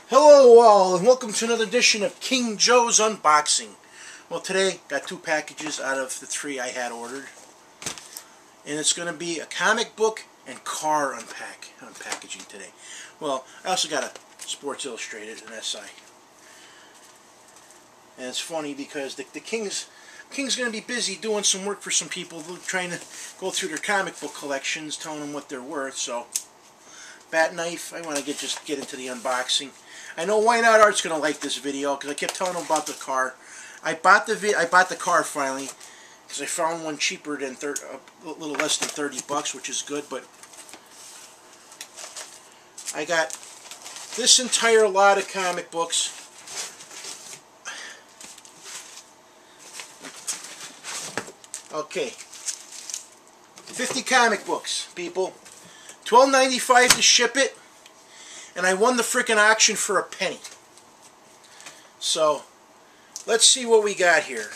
Hello all, and welcome to another edition of King Joe's Unboxing. Well, today got two packages out of the three I had ordered, and it's going to be a comic book and car unpackaging today. Well, I also got a Sports Illustrated, an SI, and it's funny because the King's going to be busy doing some work for some people, trying to go through their comic book collections, telling them what they're worth. So, bat knife, I want to just get into the unboxing. I know Why Not Art's going to like this video because I kept telling him about the car. I bought the car finally because I found one cheaper than a little less than 30 bucks, which is good. But I got this entire lot of comic books. Okay, 50 comic books, people. $12.95 to ship it. And I won the frickin' auction for a penny. So, let's see what we got here.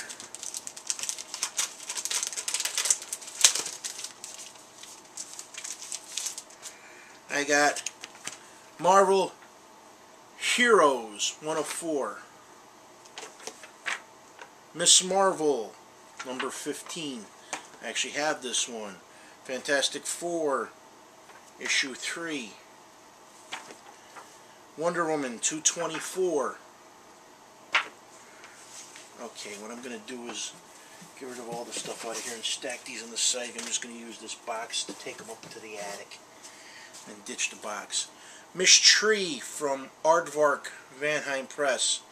I got Marvel Heroes 104. Miss Marvel number 15. I actually have this one. Fantastic Four issue 3. Wonder Woman 224. Okay, what I'm going to do is get rid of all the stuff out of here and stack these on the side. I'm just going to use this box to take them up to the attic and ditch the box. Miss Tree from Aardvark Vanheim Press,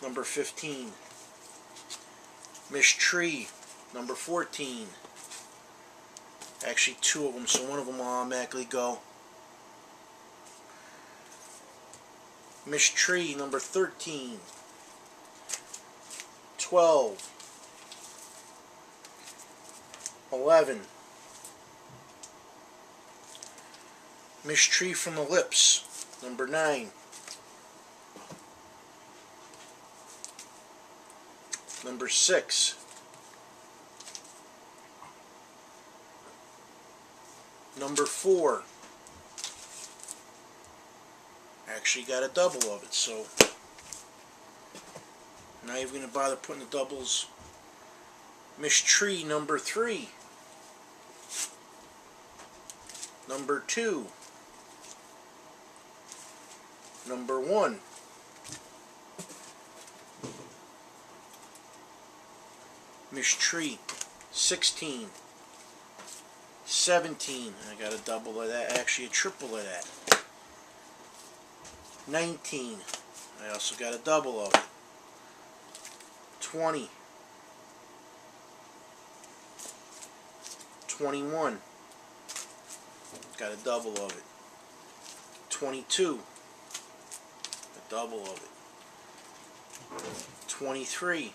number 15. Miss Tree, number 14. Actually, two of them, so one of them will automatically go. Miss Tree, number 13, 12, 11. Miss Tree from Ellipse, number 9. Number 6. Number 4. Actually got a double of it, so not even going to bother putting the doubles. Miss Tree number 3, number 2, number 1, Miss Tree 16, 17, I got a double of that, actually a triple of that. 19, I also got a double of it. 20, 21, got a double of it. 22, a double of it. 23,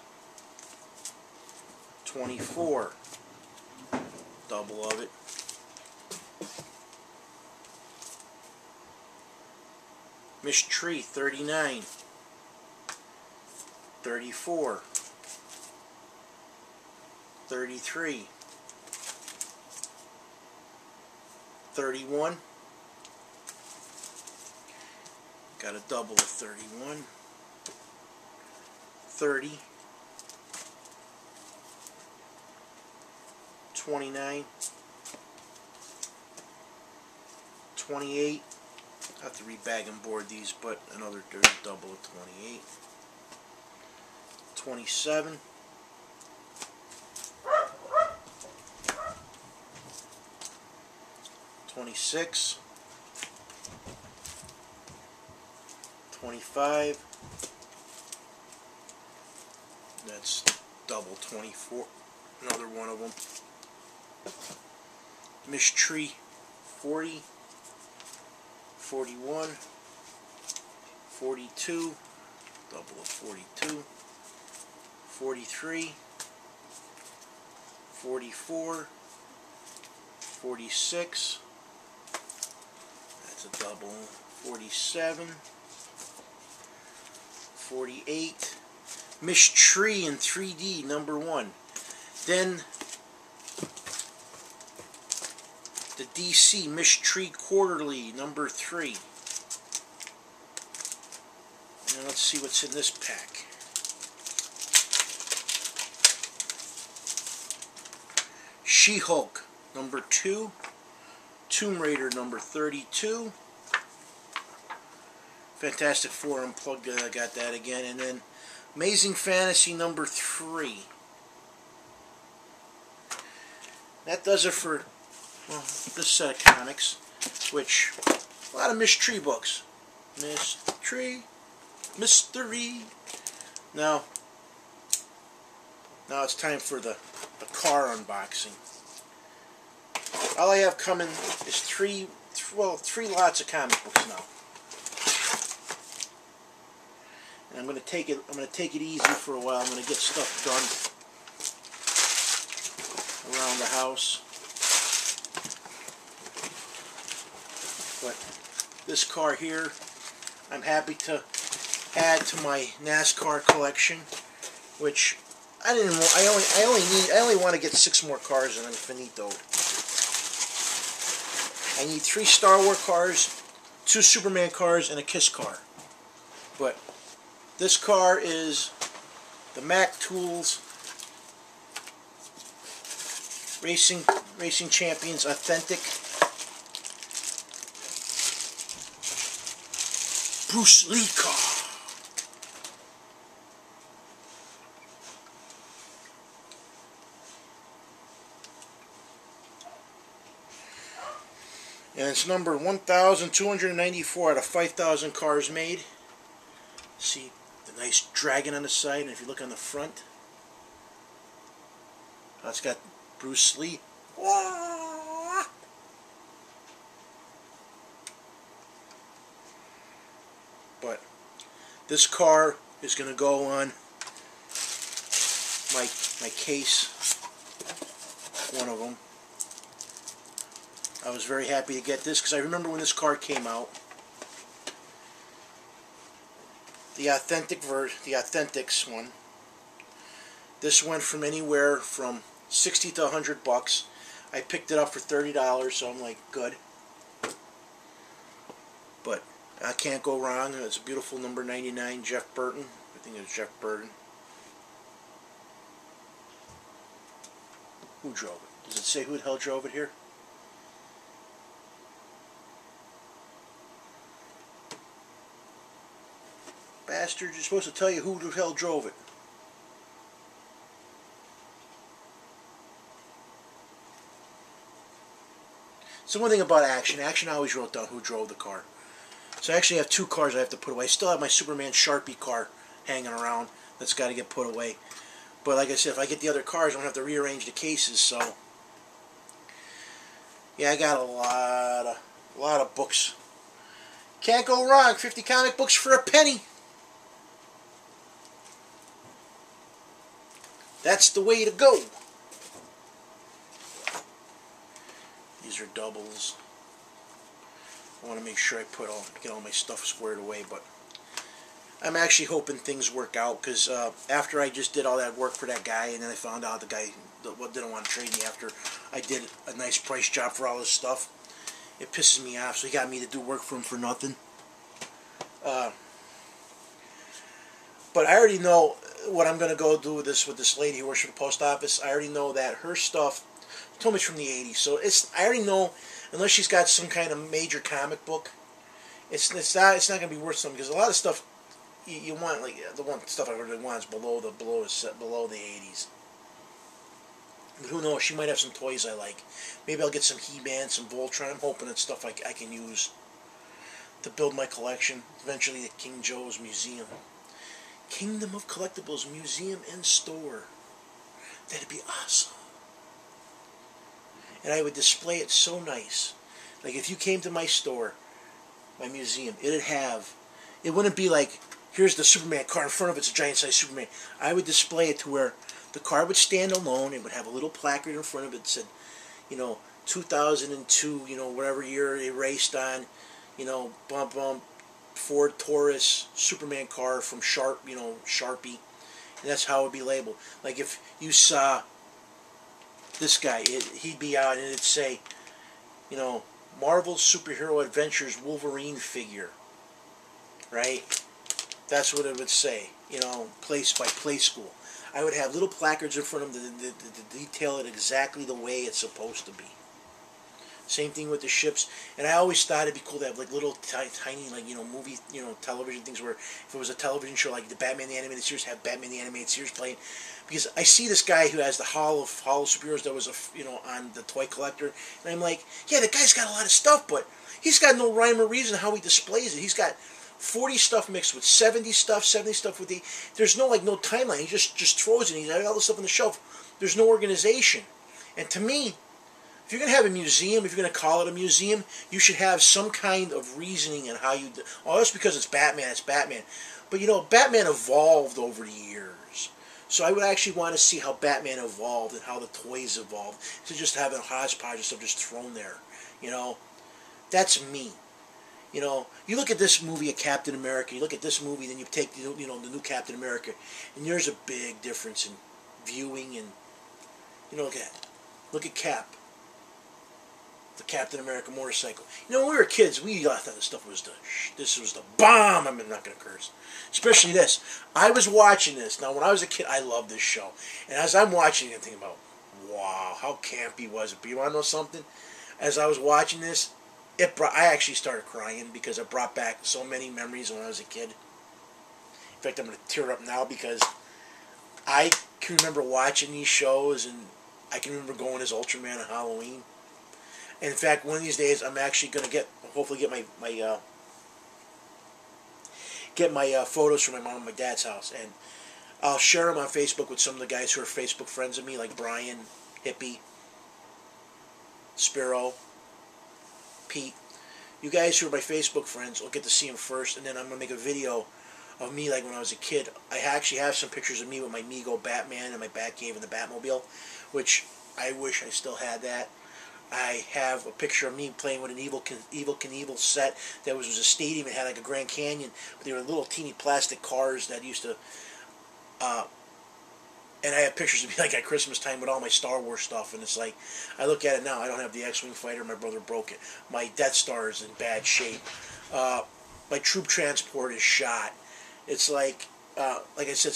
24, double of it. Miss Tree 39, 34, 33, 31, got a double of 31, 30, 29, 28. I have to rebag and board these, but another double of 28. 27. 26. 25. That's double 24. Another one of them. Miss Tree 40. 41, 42, double of 42, 43, 44, 46, that's a double, 47, 48, Miss Tree in 3D, number 1. Then the DC Miss Tree Quarterly, number 3. And let's see what's in this pack. She-Hulk number 2, Tomb Raider number 32, Fantastic Four Unplugged, got that again, and then Amazing Fantasy number 3. That does it for, well, this set of comics, which, a lot of mystery books. Mystery. Now it's time for the car unboxing. All I have coming is three lots of comic books now. And I'm going to take it easy for a while. I'm going to get stuff done around the house. But this car here, I'm happy to add to my NASCAR collection, which I only want to get 6 more cars and then finito. I need 3 Star Wars cars, 2 Superman cars, and a Kiss car. But this car is the Mac Tools Racing Champions Authentic Bruce Lee car. And it's number 1,294 out of 5,000 cars made. See the nice dragon on the side, and if you look on the front, it's got Bruce Lee. But this car is going to go on my case, one of them. I was very happy to get this because I remember when this car came out, the Authentics one. This went from anywhere from 60 to 100 bucks. I picked it up for $30, so I'm like, good. But I can't go wrong. It's a beautiful number 99, Jeff Burton. I think it's Jeff Burton. Who drove it? Does it say who the hell drove it here? Bastard, you're supposed to tell you who the hell drove it. So one thing about Action. Action always wrote down who drove the car. So I actually have 2 cars I have to put away. I still have my Superman Sharpie car hanging around. That's got to get put away. But like I said, if I get the other cars, I don't have to rearrange the cases. So yeah, I got a lot of books. Can't go wrong. 50 comic books for a penny. That's the way to go. These are doubles. I want to make sure I get all my stuff squared away, but I'm actually hoping things work out because after I just did all that work for that guy, and then I found out the guy didn't want to trade me after I did a nice price job for all this stuff. It pisses me off, so he got me to do work for him for nothing. But I already know what I'm going to go do with this lady who works for the post office. I already know that her stuff, she told me it's from the 80s, so I already know, unless she's got some kind of major comic book, it's not going to be worth something, because a lot of stuff you want, like the one stuff I really want is below the 80s. But who knows, she might have some toys I like. Maybe I'll get some He-Man, some Voltron. I'm hoping it's stuff I can use to build my collection. Eventually the King Joe's Museum. Kingdom of Collectibles Museum and Store. That'd be awesome. And I would display it so nice. Like if you came to my store, my museum, it wouldn't be like, here's the Superman car, in front of it's a giant size Superman. I would display it to where the car would stand alone. It would have a little placard in front of it that said, 2002, whatever year it raced on, bump, Ford Taurus Superman car from Sharpie, and that's how it would be labeled. Like if you saw this guy, he'd be out and it'd say, Marvel Superhero Adventures Wolverine figure, right? That's what it would say, place by play school. I would have little placards in front of them to detail it exactly the way it's supposed to be. Same thing with the ships, and I always thought it'd be cool to have like little tiny like movie television things where if it was a television show like the Batman the Animated Series, have Batman the Animated Series playing, because I see this guy who has the Hall of Superheroes that was on the Toy Collector, and I'm like, yeah, the guy's got a lot of stuff, but he's got no rhyme or reason how he displays it. He's got 40 stuff mixed with 70 stuff with there's no timeline. He just throws it. He's got all this stuff on the shelf. There's no organization, and to me, if you're going to have a museum, if you're going to call it a museum, you should have some kind of reasoning on how you do. Oh, that's because it's Batman, But, Batman evolved over the years. So I would actually want to see how Batman evolved and how the toys evolved. To just have a hodgepodge of stuff just thrown there. That's me. You look at this movie, Captain America, you look at this movie, then you take, the new Captain America, and there's a big difference in viewing and, look at Cap. The Captain America motorcycle. When we were kids, we thought this stuff was this was the bomb. I'm not going to curse. Especially this. I was watching this. Now, when I was a kid, I loved this show. And as I'm watching it, I'm thinking about, wow, how campy was it? But you want to know something? As I was watching this, I actually started crying because it brought back so many memories when I was a kid. In fact, I'm going to tear up now because I can remember watching these shows, and I can remember going as Ultraman on Halloween. And in fact, one of these days, I'm actually going to hopefully get my photos from my mom and my dad's house, and I'll share them on Facebook with some of the guys who are Facebook friends of me, like Brian, Hippie, Spiro, Pete. You guys who are my Facebook friends will get to see them first, and then I'm going to make a video of me like when I was a kid. I actually have some pictures of me with my Mego Batman and my Batcave and the Batmobile, which I wish I still had that. I have a picture of me playing with an Evel Knievel set that was a stadium. It had like a Grand Canyon, but they were little teeny plastic cars that used to. And I have pictures of me like at Christmas time with all my Star Wars stuff, and it's like I look at it now. I don't have the X-wing fighter. My brother broke it. My Death Star is in bad shape. My troop transport is shot. It's like I said,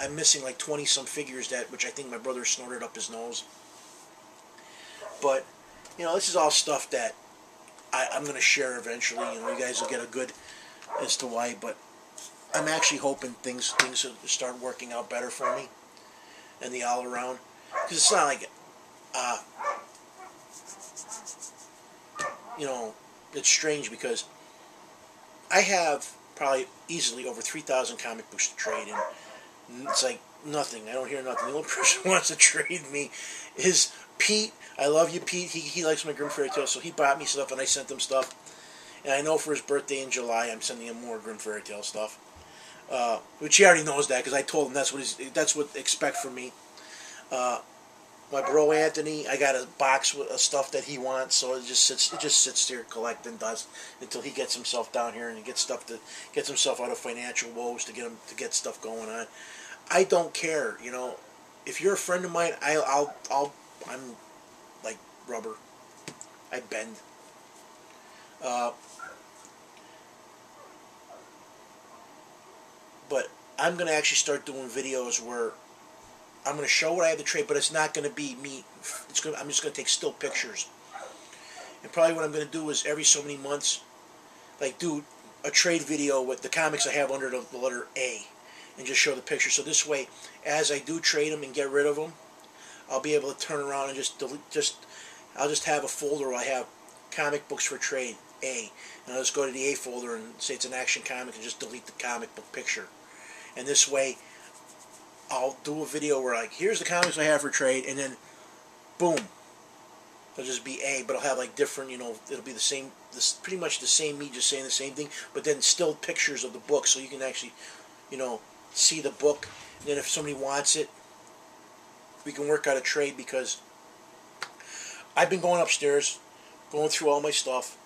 I'm missing like 20 some figures which I think my brother snorted up his nose. But this is all stuff that I'm going to share eventually. You guys will get a good as to why, but I'm actually hoping things will start working out better for me and the all around. Because it's not like, it's strange because I have probably easily over 3,000 comic books to trade, and it's like nothing. I don't hear nothing. The only person who wants to trade me is Pete. I love you, Pete. He likes my Grim Fairy Tale, so he bought me stuff, and I sent him stuff. And I know for his birthday in July, I'm sending him more Grim Fairy Tale stuff. Which he already knows that because I told him that's what expect from me. My bro Anthony, I got a box with stuff that he wants, so it just sits there collecting dust until he gets himself down here and he gets himself out of financial woes to get stuff going on. I don't care, If you're a friend of mine, I'm like rubber. I bend. But I'm going to actually start doing videos where I'm going to show what I have to trade, but it's not going to be me. I'm just going to take still pictures. And probably what I'm going to do is every so many months, like do a trade video with the comics I have under the letter A, and just show the picture. So this way, as I do trade them and get rid of them, I'll be able to turn around and I'll just have a folder where I have comic books for trade A, and I'll just go to the A folder and say it's an Action Comic and just delete the comic book picture. And this way, I'll do a video where like, here's the comics I have for trade, and then boom, it'll just be A, but I'll have like different, it'll be the same, pretty much the same me just saying the same thing, but then still pictures of the book, so you can actually, see the book. And then if somebody wants it, we can work out a trade, because I've been going upstairs, going through all my stuff,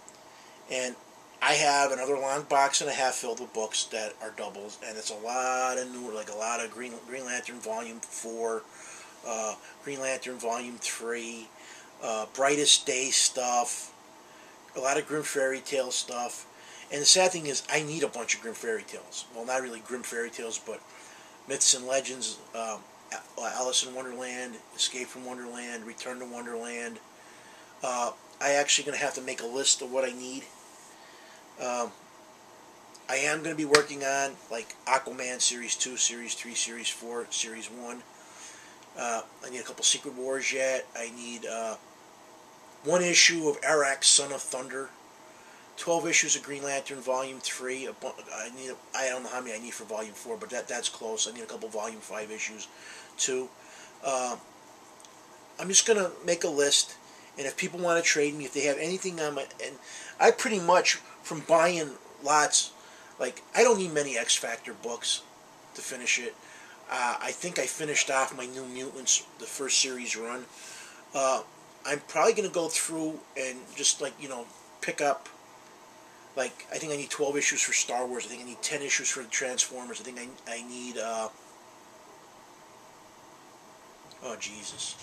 and I have another long box and a half filled with books that are doubles, and it's a lot of newer, like a lot of Green Lantern Volume 4, Green Lantern Volume 3, Brightest Day stuff, a lot of Grim Fairy Tale stuff, And the sad thing is, I need a bunch of Grimm fairy tales. Well, not really Grimm fairy tales, but myths and legends, Alice in Wonderland, Escape from Wonderland, Return to Wonderland. I actually going to have to make a list of what I need. I am going to be working on like Aquaman Series 2, Series 3, Series 4, Series 1. I need a couple Secret Wars yet. I need one issue of Arax, Son of Thunder. 12 issues of Green Lantern Volume 3. I don't know how many I need for Volume 4, but that's close. I need a couple Volume 5 issues too. I'm just going to make a list, and if people want to trade me, if they have anything on my... And I pretty much, from buying lots, like, I don't need many X Factor books to finish it. I think I finished off my New Mutants, the first series run. I'm probably going to go through and just, like, pick up, like, I think I need 12 issues for Star Wars. I think I need 10 issues for the Transformers. I think I need, oh, Jesus.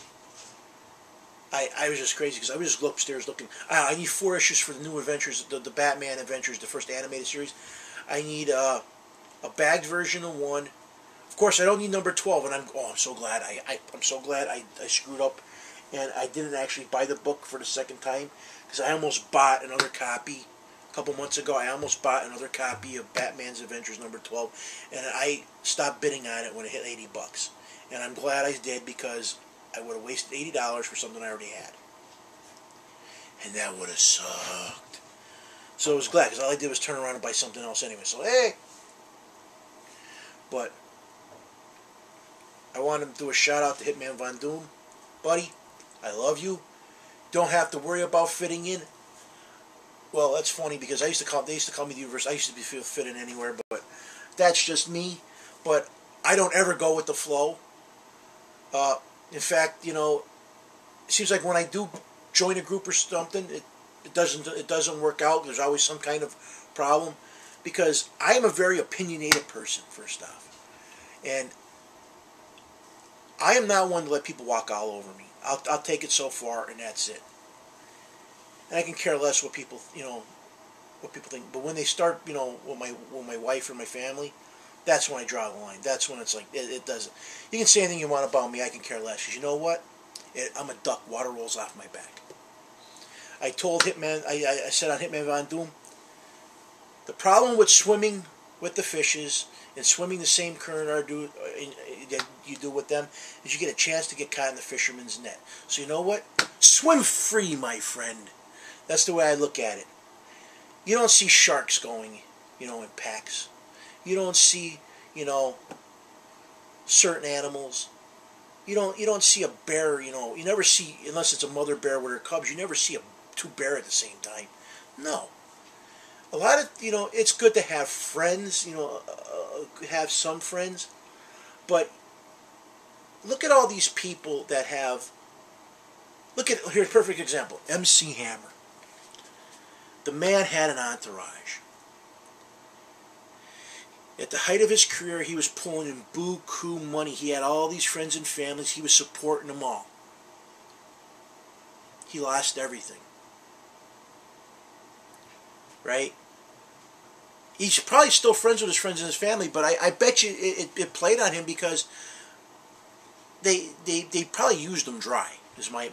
I was just crazy because I was just upstairs looking. I need 4 issues for the new Adventures, the Batman Adventures, the first animated series. I need a bagged version of 1. Of course, I don't need number 12, and I'm so glad. I'm so glad I screwed up, and I didn't actually buy the book for the second time because I almost bought another copy a couple months ago. I almost bought another copy of Batman's Adventures number 12, and I stopped bidding on it when it hit $80. And I'm glad I did because I would have wasted $80 for something I already had, and that would have sucked. So I was glad because all I did was turn around and buy something else anyway. So hey, but I want to do a shout out to Hitman Von Doom, buddy. I love you. Don't have to worry about fitting in. Well, that's funny because they used to call me the universe. I used to feel fit in anywhere, but that's just me. But I don't ever go with the flow. In fact, it seems like when I do join a group or something, it doesn't work out. There's always some kind of problem because I am a very opinionated person, first off, and I am not one to let people walk all over me. I'll take it so far, and that's it. And I can care less what people think. But when they start, with my wife or my family, that's when I draw the line. That's when it's like, it doesn't. You can say anything you want about me, I can care less. Because you know what? I'm a duck. Water rolls off my back. I told Hitman, I said on Hitman Von Doom, the problem with swimming with the fishes and swimming the same current that you do with them is you get a chance to get caught in the fisherman's net. So you know what? Swim free, my friend. That's the way I look at it. You don't see sharks going, in packs. You don't see, certain animals. You don't see a bear, you never see, unless it's a mother bear with her cubs, you never see two bears at the same time. No. A lot of, it's good to have friends, have some friends, but look at all these people that have, here's a perfect example, MC Hammer. The man had an entourage. At the height of his career, he was pulling in buku money. He had all these friends and families. He was supporting them all. He lost everything. Right? He's probably still friends with his friends and his family, but I bet you it played on him because they probably used him dry, is my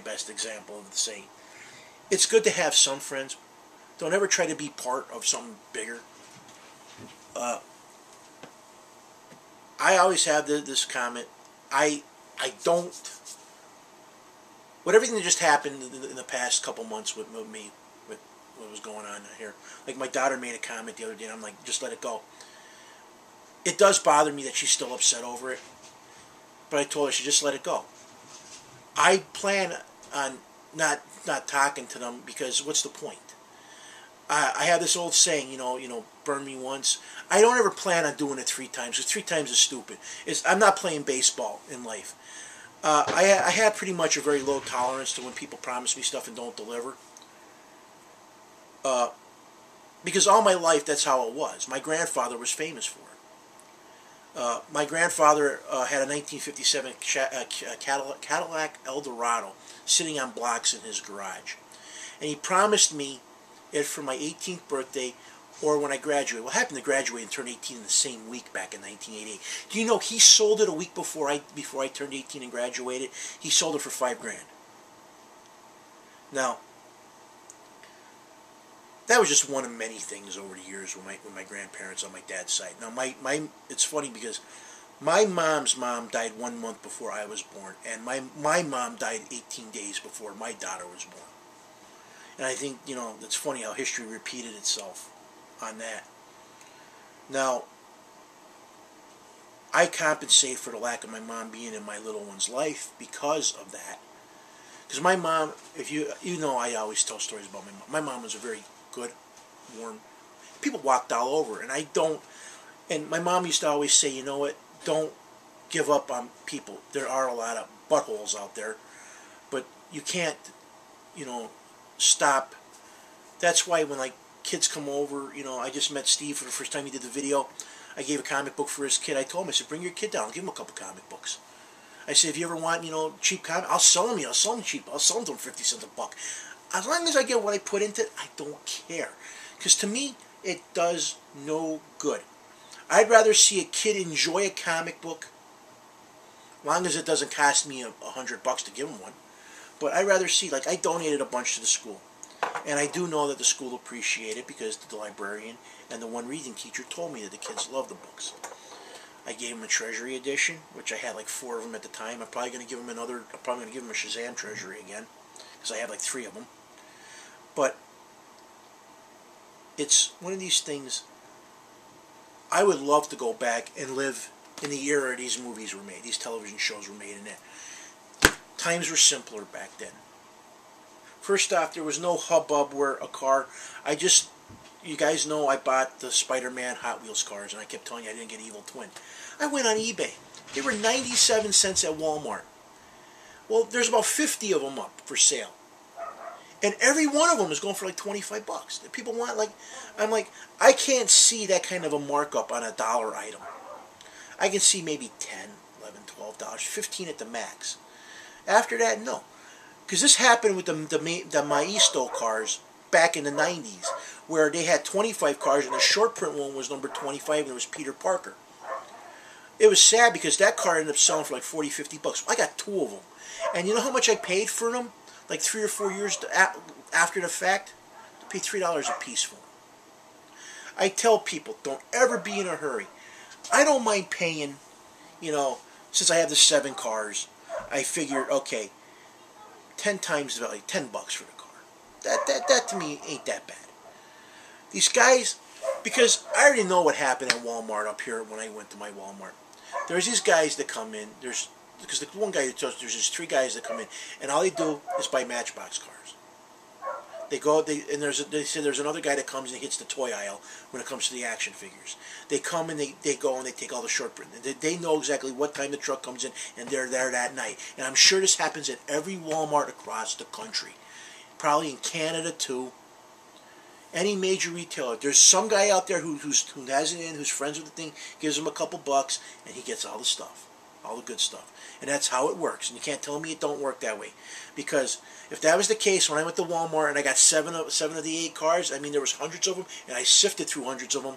best example of the saying. It's good to have some friends. Don't ever try to be part of something bigger. I always have this comment. I don't... With everything that just happened in the past couple months with me, with what was going on here. Like my daughter made a comment the other day, and I'm like, just let it go. It does bother me that she's still upset over it. But I told her she just let it go. I plan on not talking to them because what's the point? I have this old saying, burn me once. I don't ever plan on doing it 3 times, because 3 times is stupid. I'm not playing baseball in life. I have pretty much a very low tolerance to when people promise me stuff and don't deliver. Because all my life, that's how it was. My grandfather was famous for it. My grandfather had a 1957 Cadillac Eldorado sitting on blocks in his garage. And he promised me it for my 18th birthday or when I graduated. Well, I happened to graduate and turn 18 in the same week back in 1988. Do you know he sold it a week before I turned 18 and graduated? He sold it for $5,000. Now, that was just one of many things over the years with my grandparents on my dad's side. Now, it's funny because my mom's mom died 1 month before I was born, and my mom died 18 days before my daughter was born. And I think, it's funny how history repeated itself on that. Now, I compensate for the lack of my mom being in my little one's life because of that. Because my mom, if you know, I always tell stories about my mom. My mom was a very good, warm, people walked all over, and I don't, and my mom used to always say, you know what, don't give up on people. There are a lot of buttholes out there, but you can't, stop. That's why when kids come over, I just met Steve for the first time he did the video. I gave a comic book for his kid. I told him, I said, bring your kid down. I'll give him a couple comic books. I said, if you ever want, cheap comic, I'll sell them. I'll sell them cheap. I'll sell them to them 50 cents a buck. As long as I get what I put into it, I don't care. Because to me, it does no good. I'd rather see a kid enjoy a comic book, as long as it doesn't cost me $100 to give him one. But I'd rather see, I donated a bunch to the school. And I do know that the school appreciated it because the librarian and the one reading teacher told me that the kids love the books. I gave them a Treasury edition, which I had 4 of them at the time. I'm probably going to give them another. I'm probably going to give them a Shazam Treasury again, because I have 3 of them. But it's one of these things. I would love to go back and live in the era these movies were made, these television shows were made in it. Times were simpler back then. First off, there was no hubbub where a car. You guys know I bought the Spider-Man Hot Wheels cars, and I kept telling you I didn't get Evil Twin. I went on eBay. They were 97 cents at Walmart. Well, there's about 50 of them up for sale. And every one of them is going for $25. People want, I'm I can't see that kind of a markup on a dollar item. I can see maybe $10, $11, $12, $15 at the max. After that, no. Because this happened with the Maisto cars back in the 90s, where they had 25 cars, and the short print one was number 25, and it was Peter Parker. It was sad because that car ended up selling for $40, $50. I got 2 of them. And you know how much I paid for them? 3 or 4 years after the fact? I paid $3 a piece for them. I tell people, don't ever be in a hurry. I don't mind paying, since I have the 7 cars, I figured, okay, 10 times the value, $10 for the car. That to me ain't that bad. These guys, because I already know what happened at Walmart up here when I went to my Walmart. There's these guys that come in. Because the one guy that tells there's just 3 guys that come in, and all they do is buy Matchbox cars. They say there's another guy that comes and hits the toy aisle when it comes to the action figures. They come and they go and they take all the short print. They know exactly what time the truck comes in, and they're there that night. And I'm sure this happens at every Walmart across the country. Probably in Canada too. Any major retailer. There's some guy out there who has it in, who's friends with the thing, gives him a couple bucks, and he gets all the stuff. All the good stuff. And that's how it works. And you can't tell me it don't work that way. Because if that was the case, when I went to Walmart and I got 7 of the 8 cars, there was hundreds of them, and I sifted through hundreds of them,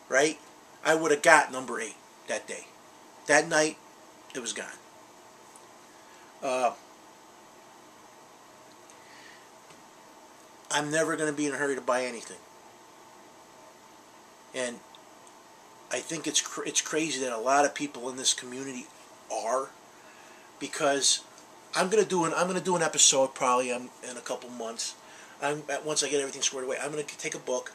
right? I would have got number 8 that day. That night, it was gone. I'm never going to be in a hurry to buy anything. And I think it's crazy that a lot of people in this community are, because I'm gonna do an episode probably in a couple months. Once I get everything squared away, I'm gonna take a book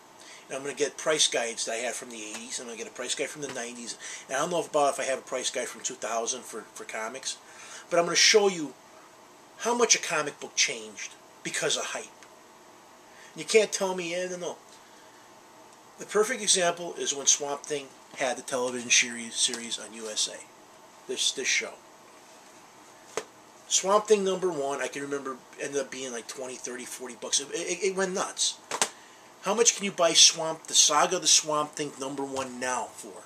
and I'm gonna get price guides that I had from the 80s. I'm gonna get a price guide from the 90s, and I don't know if I have a price guide from 2000 for comics, but I'm gonna show you how much a comic book changed because of hype. And you can't tell me no. The perfect example is when Swamp Thing had the television series on USA. This show. Swamp Thing #1, I can remember, ended up being $20, $30, $40. It went nuts. How much can you buy the Saga of the Swamp Thing #1 now for?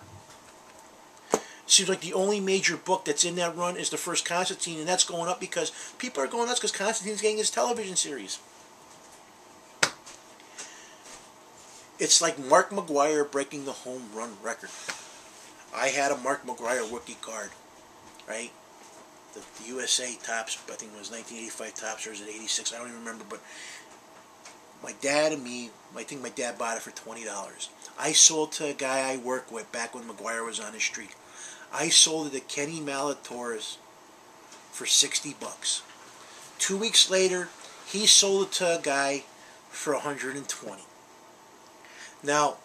It seems like the only major book that's in that run is the first Constantine, and that's going up because people are going nuts because Constantine's getting his television series. It's like Mark McGwire breaking the home run record. I had a Mark McGwire rookie card, right? The USA Topps, I think it was 1985 Topps, or was it 86? I don't even remember, but my dad and me, I think my dad bought it for $20. I sold to a guy I work with back when McGwire was on his streak. I sold it to Kenny Malatoris for $60. 2 weeks later, he sold it to a guy for $120. Now,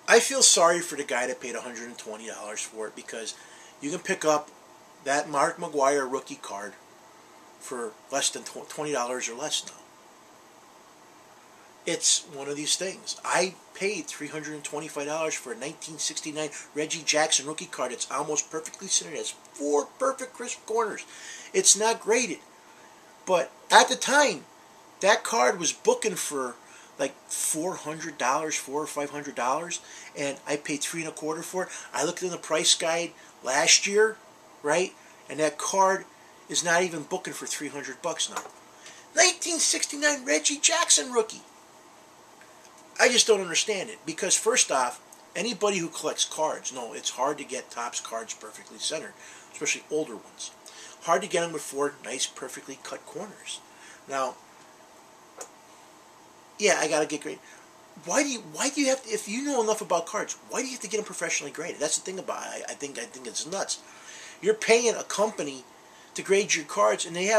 I feel sorry for the guy that paid $120 for it, because you can pick up that Mark McGwire rookie card for less than $20 or less now. It's one of these things. I paid $325 for a 1969 Reggie Jackson rookie card. It's almost perfectly centered. It has 4 perfect crisp corners. It's not graded. But at the time, that card was booking for like $400, $400 or $500, and I paid $325 for it. I looked in the price guide last year, right? And that card is not even booking for $300 now. 1969 Reggie Jackson rookie. I just don't understand it, because first off, anybody who collects cards know it's hard to get Topps cards perfectly centered, especially older ones. Hard to get them with 4 nice, perfectly cut corners. Now, yeah, I gotta get graded. Why do you have to, if you know enough about cards, why do you have to get them professionally graded? That's the thing about it. I think it's nuts. You're paying a company to grade your cards, and they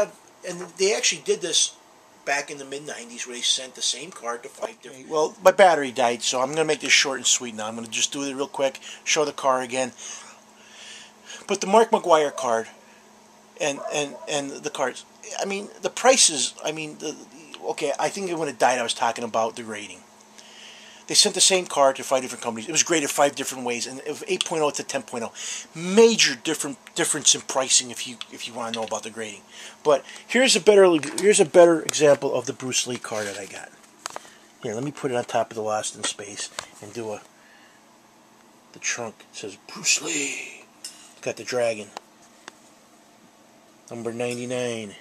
actually did this back in the mid-90s, where they sent the same card to 5 different... Well, my battery died, so I'm going to make this short and sweet now. I'm going to just do it real quick, show the car again. But the Mark McGwire card and the cards, I mean, the prices, I mean, okay, I think when it died, I was talking about the grading. They sent the same card to 5 different companies. It was graded 5 different ways, and it was 8.0 to 10.0. Major difference in pricing if you want to know about the grading. But here's a better example of the Bruce Lee card that I got. Here, let me put it on top of the Lost in Space and do the trunk. It says Bruce Lee. Got the dragon. Number 99.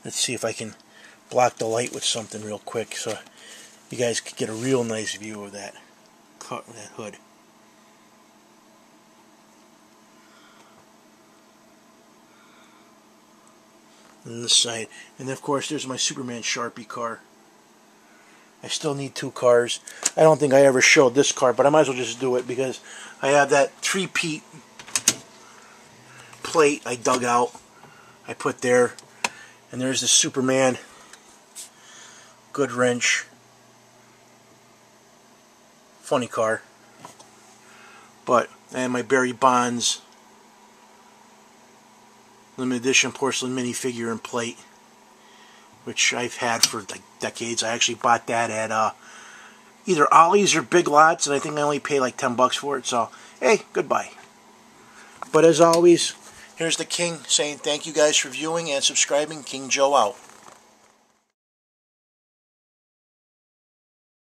Let's see if I can block the light with something real quick so you guys can get a real nice view of that hood. And this side. And of course there's my Superman Sharpie car. I still need 2 cars. I don't think I ever showed this car, but I might as well just do it because I have that 3-peat plate I dug out. I put there. And there's the Superman Goodwrench. Funny car. But, and my Barry Bonds limited edition porcelain minifigure and plate, which I've had for like decades. I actually bought that at either Ollie's or Big Lots, and I think I only paid like $10 for it. So, hey, goodbye. But as always, here's the King saying thank you guys for viewing and subscribing. King Joe out.